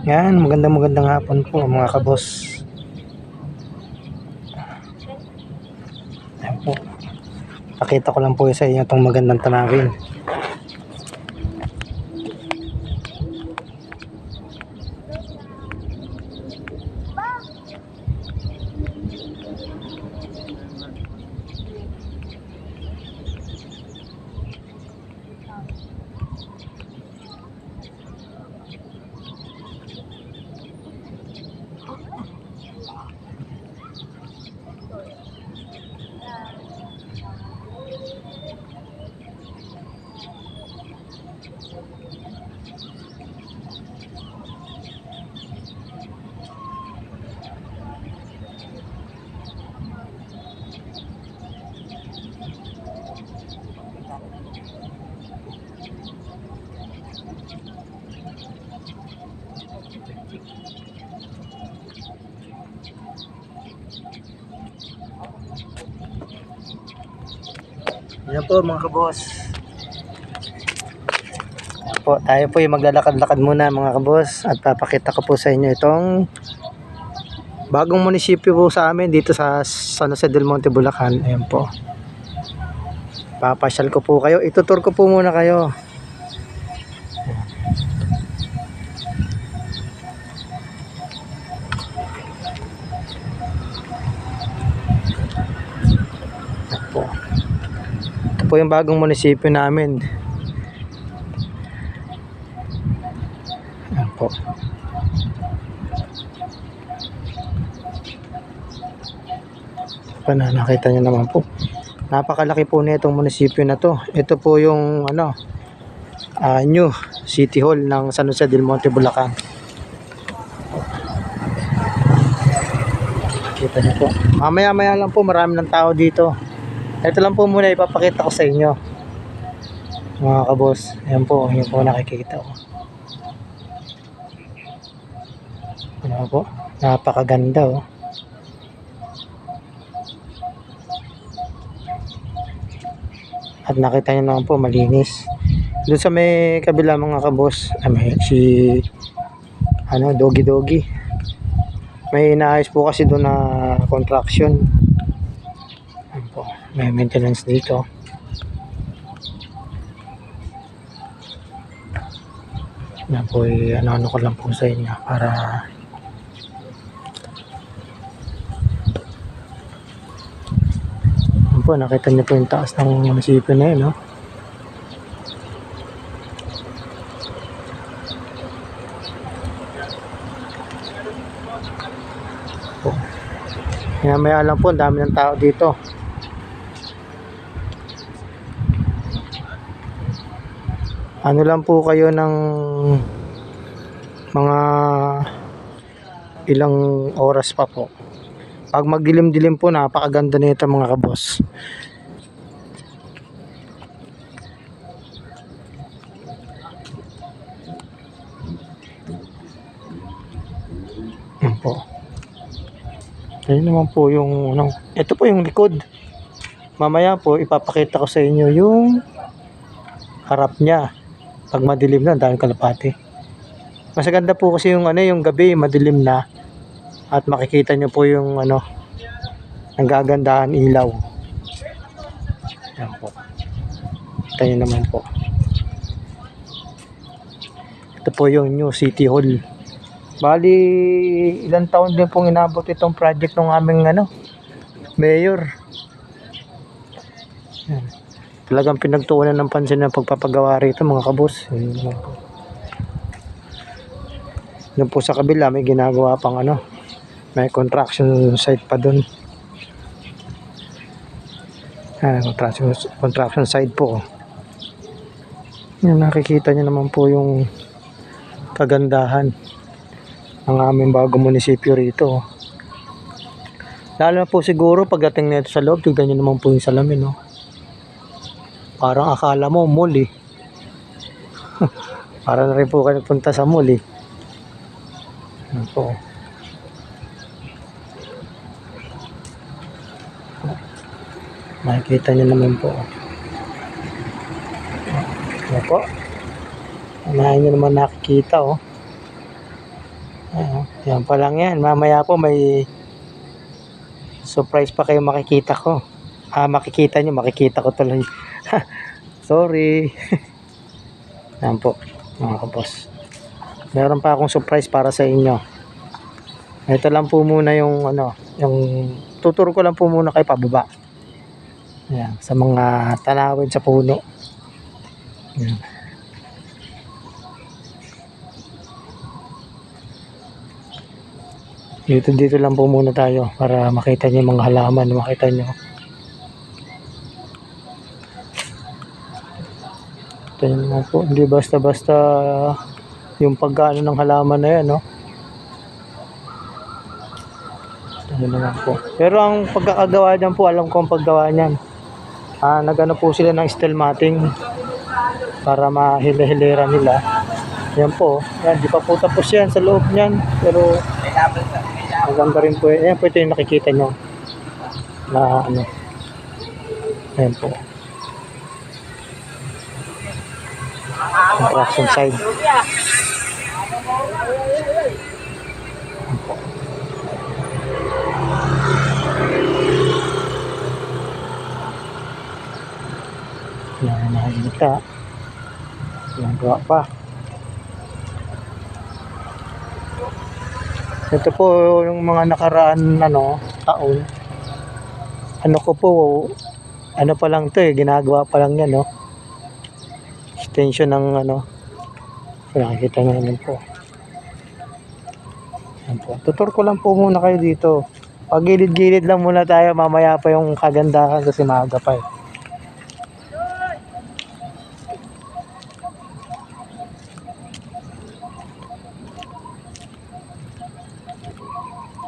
Yan, magandang hapon po mga kaboss. Yan po. Pakita ko lang po sa inyo itong magandang tanawin. Yan po mga kaboss. Yan po, tayo po yung maglalakad-lakad muna mga kaboss at papakita ko po sa inyo itong bagong munisipyo po sa amin dito sa San Jose del Monte, Bulacan. Ayan po. Papasyal ko po kayo. Itutur ko po muna kayo. Ayan po. Ito po yung bagong munisipyo namin. Ayan po. Nakita nyo naman po. Napakalaki po na itong munisipyo na to. Ito po yung new City Hall ng San Jose del Monte, Bulacan. Kita nyo po. Mamaya lang po, marami ng tao dito. Ito lang po muna ipapakita ko sa inyo mga kaboss. Ayan po, yun po nakikita ko. Ano po? Napakaganda oh. At nakita nyo naman po, malinis. Doon sa may kabila mga kaboss, may si Dogi. May inaayos po kasi doon na construction. Ayan po, may maintenance dito. Ayan po, ano ko lang po sa inyo para po, nakita niyo po yung taas ng munisipyo na yun, no? Maya lang po, ang dami ng tao dito. Ano lang po kayo ng mga ilang oras pa po. Pag magdilim-dilim po, napakaganda nito mga kaboss. Yan po. Ayun naman po yung ito po yung likod. Mamaya po ipapakita ko sa inyo yung harap niya. Pag madilim na, dahil kalapati. Mas ganda po kasi yung yung gabi, madilim na. At makikita nyo po yung ang gagandahan ilaw. Yan po. Kita nyo naman po. Ito po yung new City Hall. Bali, ilang taon din pong inabot itong project ng aming mayor. Yan. Talagang pinagtuunan ng pansin ng pagpapagawa rito mga kabos. Yan po sa kabila, may ginagawa pang may construction site pa dun. Construction site po. Yan, nakikita nyo naman po yung kagandahan ng aming bagong munisipyo rito. Lalo na po siguro pagdating nito sa loob, tignan nyo naman po yung salamin, no? Parang akala mo mall eh. Para na rin po kayo punta sa mall eh. Yan po. Makikita nyo naman po. Yan po. Unahin nyo naman nakikita oh. Yan pa lang yan. Mamaya po may surprise pa kayo makikita ko. Makikita nyo, makikita ko tuloy. Sorry. Yan po, mga kaboss. Meron pa akong surprise para sa inyo. Ito lang po muna yung yung tuturo ko lang po muna kayo pababa. Yan, sa mga tanawin sa puno. Yan. Dito lang po muna tayo para makita niyo yung mga halaman, makita niyo. Ito naman po, hindi basta-basta yung pagkaano ng halaman na yan, no? Ito naman po. Pero ang pagkakagawa niyan po, alam ko ang paggawa niyan. Nagano po sila ng steel matting para mahila-hilera nila. Yan po, yan, di pa po tapos yan sa loob niyan. Pero maganda rin po. Ayan po, ito yung nakikita nyo na ayan po yung traction side. Ayan po. Yan, nakikita. Yan, gawa pa. Ito po yung mga nakaraan taon. Ko po, pa lang to ginagawa pa lang yan, no? Extension ng nakikita nyo naman po. Yan po. Tutur ko lang po muna kayo dito. Pag gilid-gilid lang muna tayo, mamaya pa yung kagandahan kasi maaga pa eh.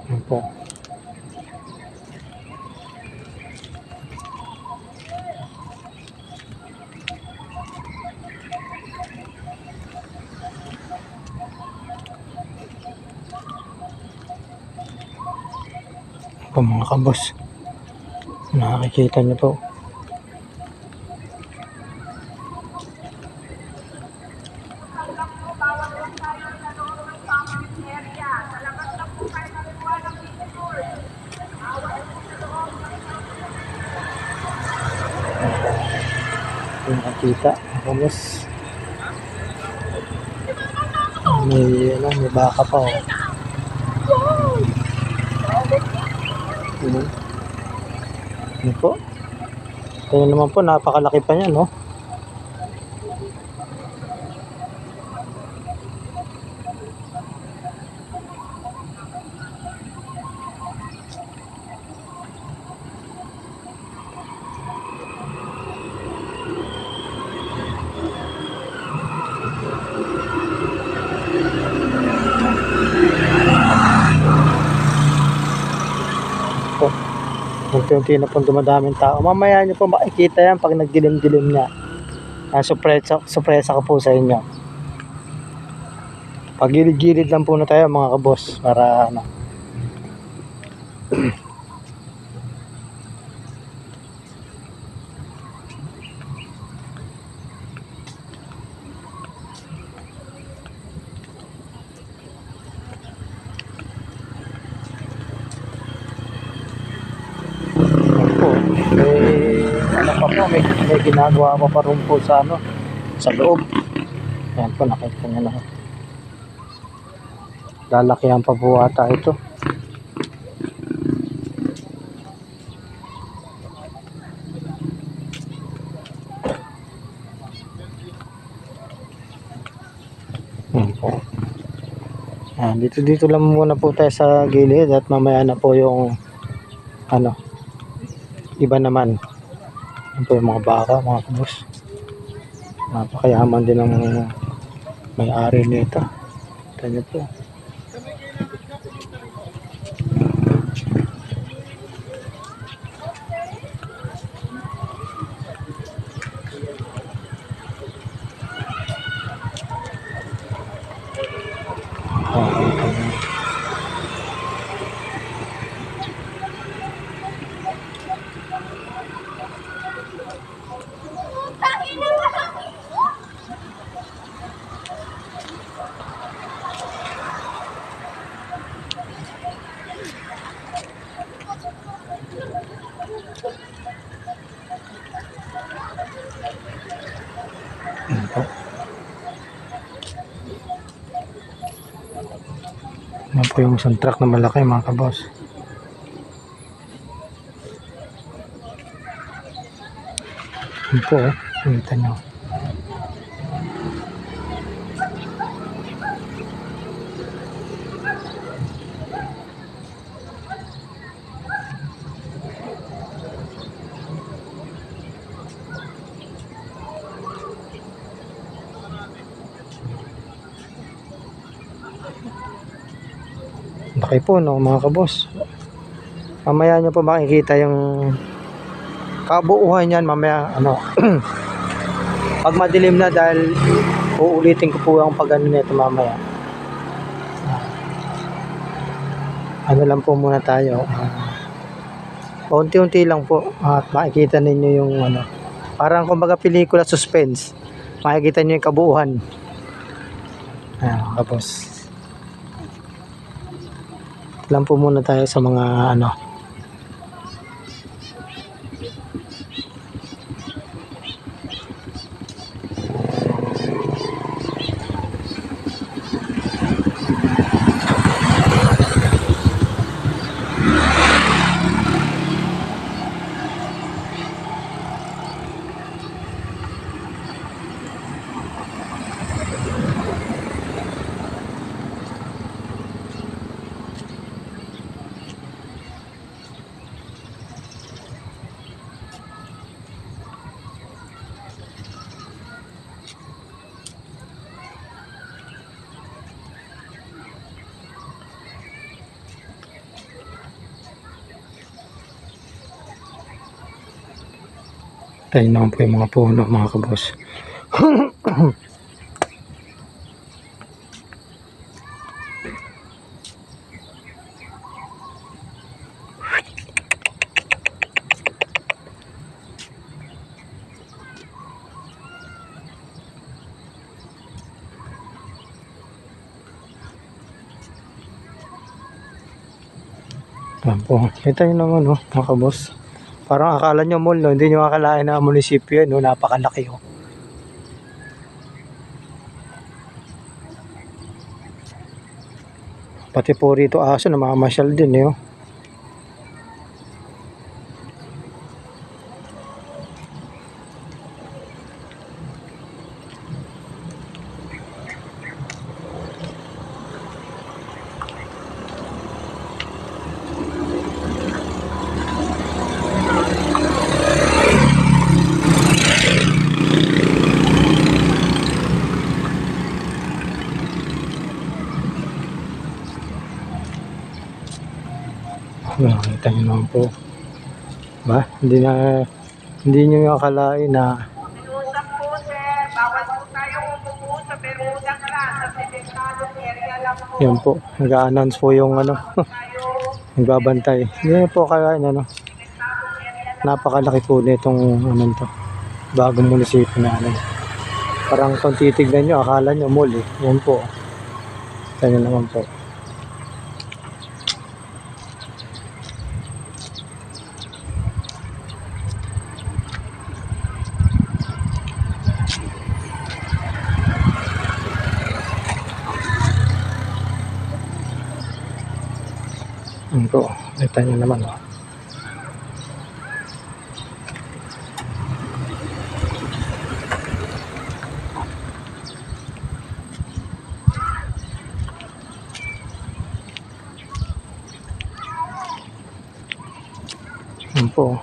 Yan po. Po mga kabos, nakikita nyo po. Nakikita kabos, may baka pa Ano po? Kaya naman po, napakalaki pa niya, no? Unti-unti na pong dumadaming tao. Mamaya nyo po makikita yan pag nagdilim-dilim niya. Sorpresa ko po sa inyo. Pag gilid-gilid lang po na tayo mga kabos para may ginagawa pa rin po sa loob. Ayan po, nakita nyo na. Lalakihan pa po ata ito. Ayan po. Ayan, dito lang muna po tayo sa gilid at mamaya na po yung iba naman. Yan po yung mga baka, mga kabos. Napakayaman din ng may-ari nito. Ito nyo po. Yan po yung isang truck na malaki mga kaboss. Yan po, kita nyo. Laki po no mga kaboss. Mamaya nyo po makikita yung kabuuhan yan mamaya ano. Pag madilim na dahil uulitin ko po ang pag-ano nito mamaya. Ano lang po muna tayo. Unti-unti lang po at makikita ninyo yung ano. Parang kumbaga pelikula suspense. Makikita nyo yung kabuuhan. Ayan, kapos. Lang po muna tayo sa mga ano. Tayo naman po yung mga puno mga kabos. Yan po. Kita nyo naman mga kabos. Parang akala nyo mall, no? Hindi nyo akalain na munisipyo yun, no? Napakalaki, oh. Pati po rito aso na mamamasyal din, eh, oh. Nakita nyo naman po. Ba? Hindi nyo akalain na Minusap po, sir. Bawal po tayong umupo sa Bermuda Class sa designated area lang po. yan po. Nag-a-announce po yung ano. Nagbabantay. Hindi na po akalain ano. Napakalaki po nitong ano to. Bagong munisipyo na ano. Parang kung titignan nyo, akala nyo mall eh. Yan po. Kaya naman po. Yan po. Kita nyo naman oh. Yan po.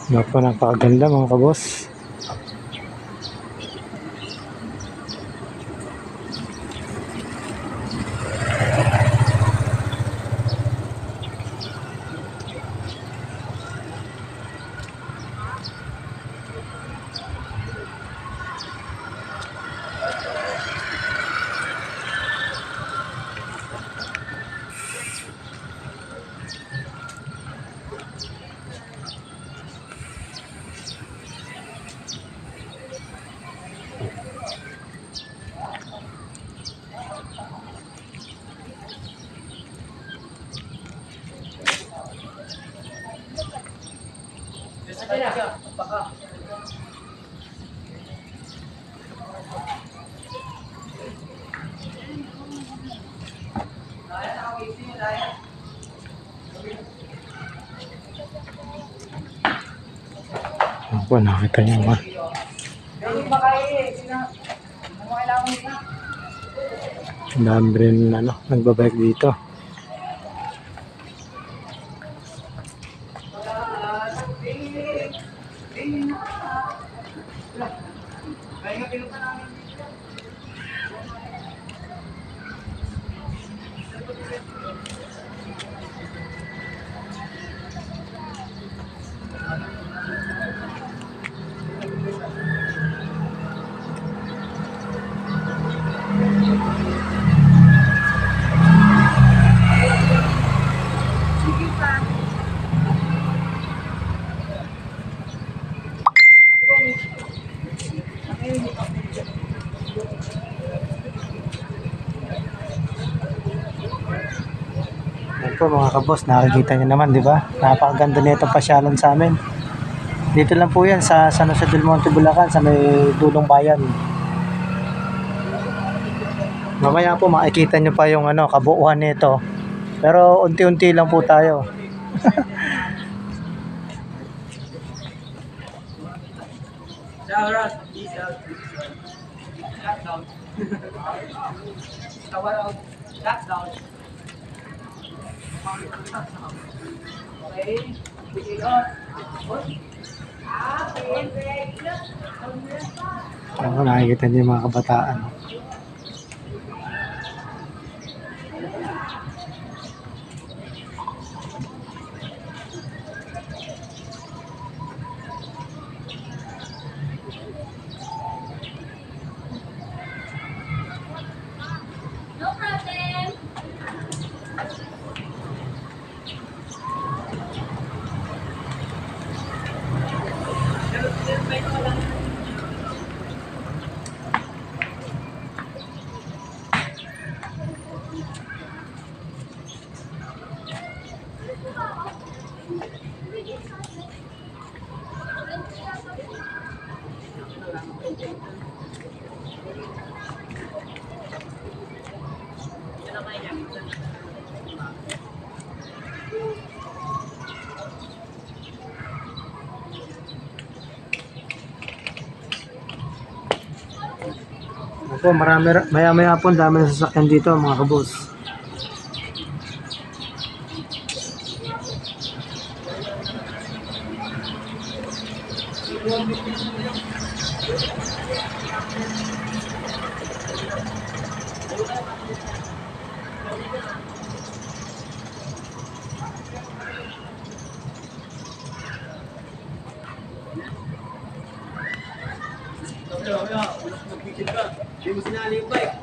Napakaganda mga kabos. Ako, nakita niyo ba? Ang dami rin nagbabike dito. Yan po mga kaboss, nakikita niyo naman, di ba? Napakaganda nito pasyalan sa amin. Dito lang po yan sa San Jose del Monte, Bulacan, sa may Dulong Bayan. Mamaya po makikita niyo pa yung kabuuan nito. Pero unti-unti lang po tayo. Ako, nakikita niyo yung mga kabataan. No problem. Ako, maya-maya po, ang dami na sasakyan dito mga kabos. Hindi mo sinali yung bike.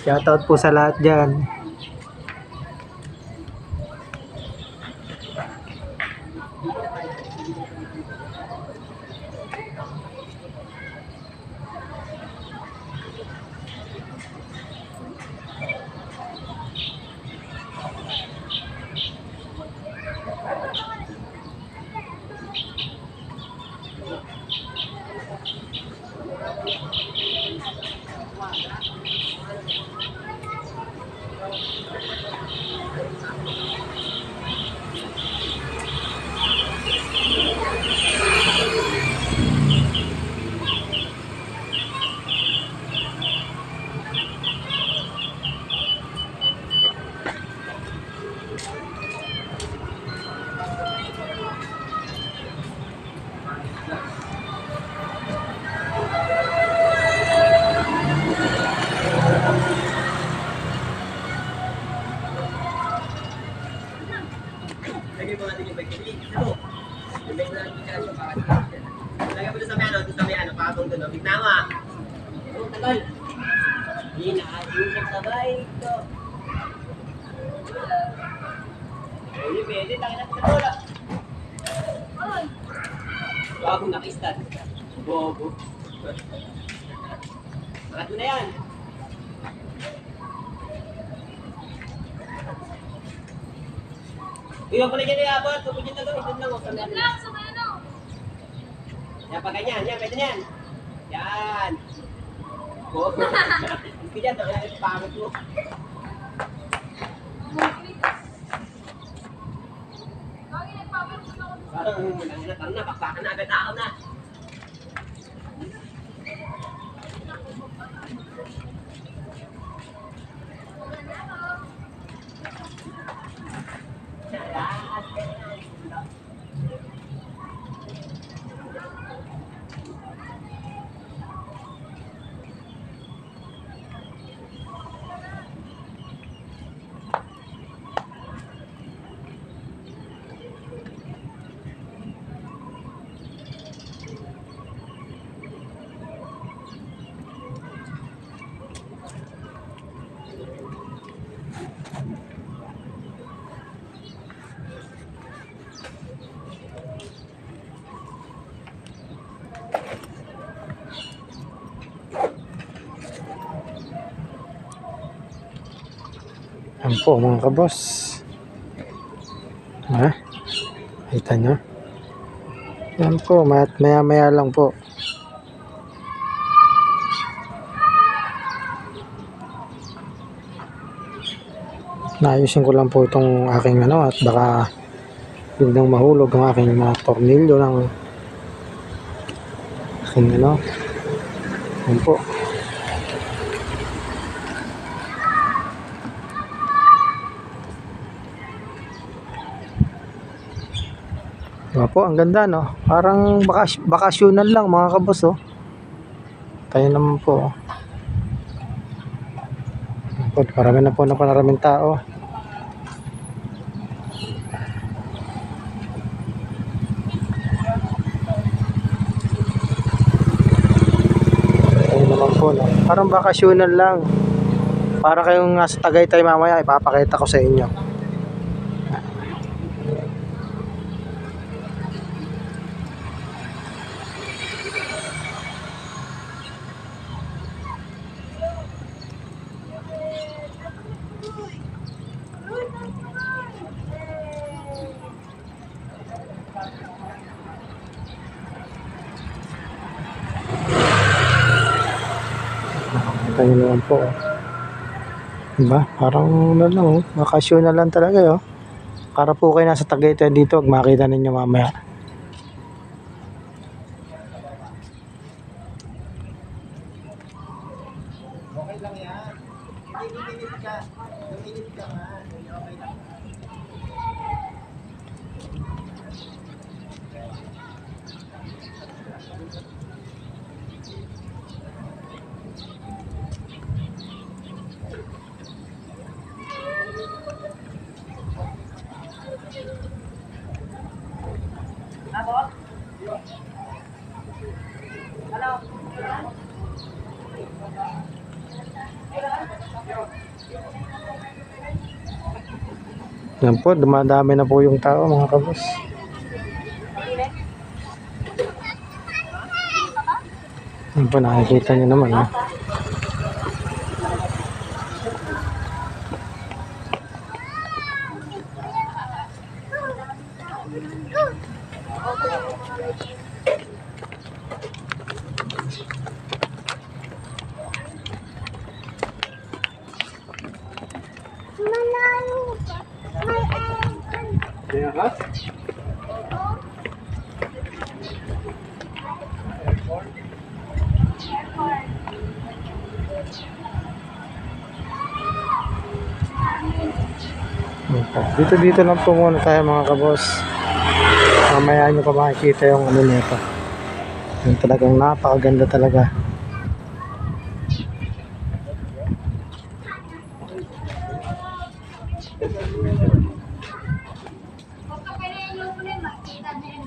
Shoutout po sa lahat dyan. Lagay mo natin yung bike. Ito. Yung bike na natin siya para lagay mo doon sa may doon sa may pakatong doon. Bigna mo ah. Tagal. Hindi na yung sabay ito. Hindi pwede, tangin natin sa bola. Bagong nakistan. Bobo. Angat mo na yan. Iwan ko na dyan iabot. Tupin dyan na doon. Doon lang. Sa Wait lang, sa ano? yan, pag ganyan. Yan, pwede yan. Yan. Oo. Hindi dyan. Pangit mo. Bakit nagpapansin ako? Parang na. Bakbakan na agad ako na. Yan po mga kaboss. Ha? Kita nyo? Yan po, maya lang po. Naayusin ko lang po itong aking ano at baka biglang mahulog ang aking mga tornilyo ng aking ano. Yan po. Diba po, ang ganda no? Parang bakasyonal lang mga kabos oh. Tayo naman po. Marami na po na maraming tao. Tayo naman po no? Parang bakasyonal lang. Para kayong nasa Tagaytay mamaya, ipapakita ko sa inyo. Tayo naman po. Diba? Parang ano lang, oh. Bakasyon na lang talaga, oh. Para po kayo nasa Tagaytay dito, makita ninyo mamaya. Okay lang yan. Hindi ka. Luminit ka nga. Okay lang. Yan po, dumadami na po yung tao mga kabos. Yan po, nakikita nyo naman, oh. Dito lang po muna tayo mga kabos. Mamaya nyo pa makikita yung ano nito. Yung talagang napakaganda talaga. Huwag ka pala yung lupo na yun, makikita na yun.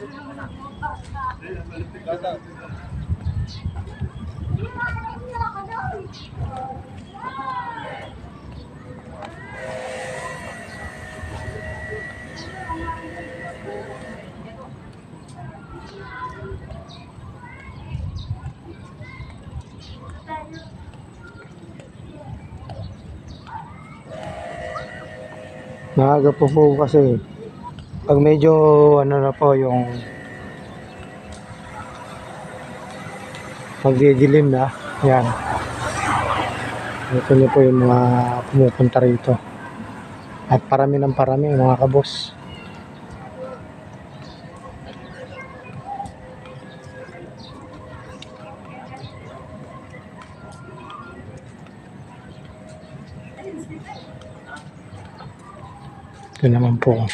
Maaga po kasi Pag medyo ano na po yung magdidilim na, yan. Ito niyo po yung mga pumupunta rito. At parami ng parami mga kabos. Ito naman po.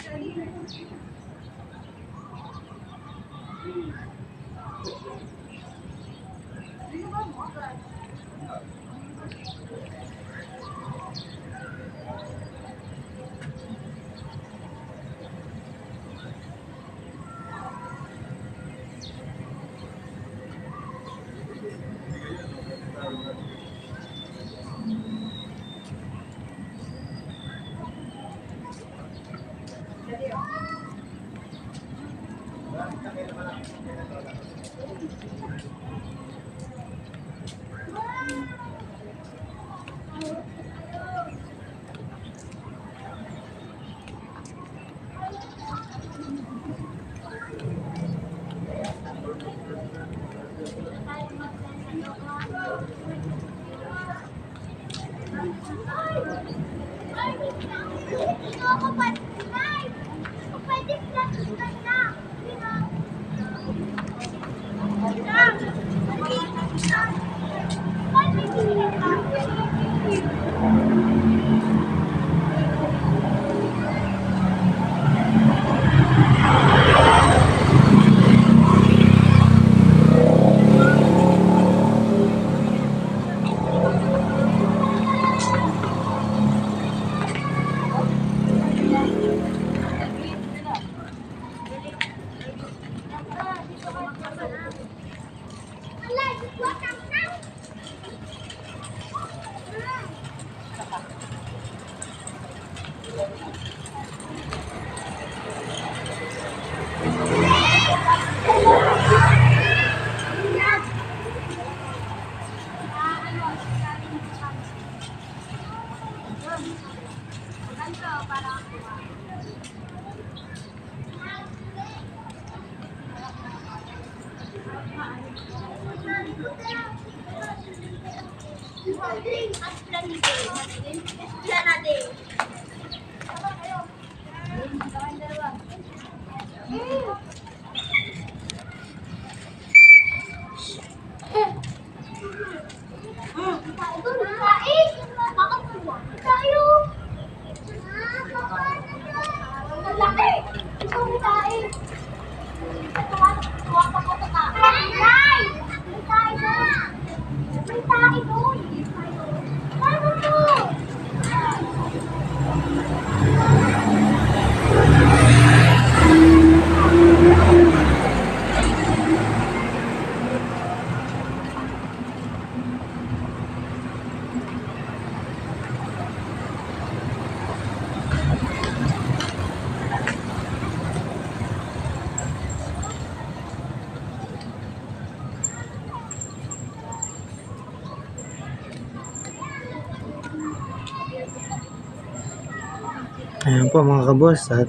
Ayan po mga kabos, at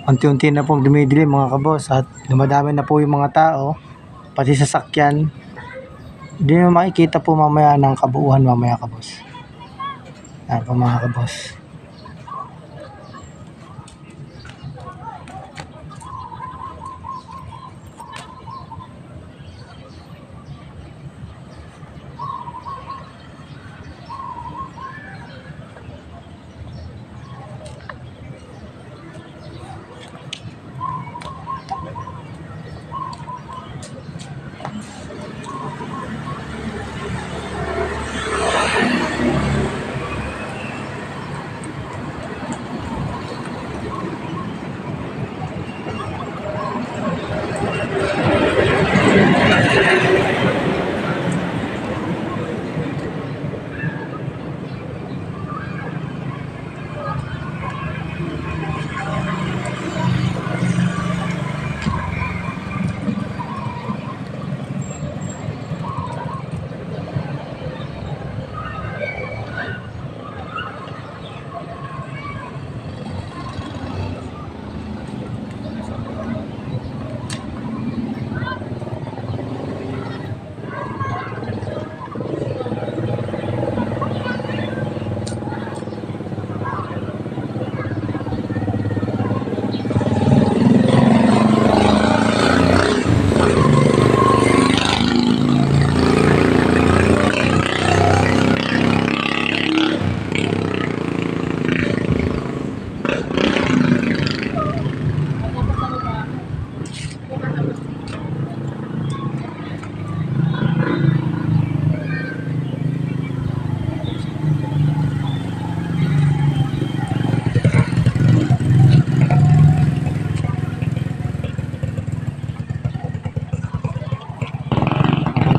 unti-unti na pong dumidilim mga kabos, at dumadami na po yung mga tao, pati sasakyan. Hindi na makikita po mamaya ng kabuuan mamaya kabos. Ayan po mga kabos.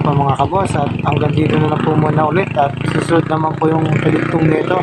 po mga kabos at hanggang dito na lang po muna ulit at susunod naman po yung kaligtong nito.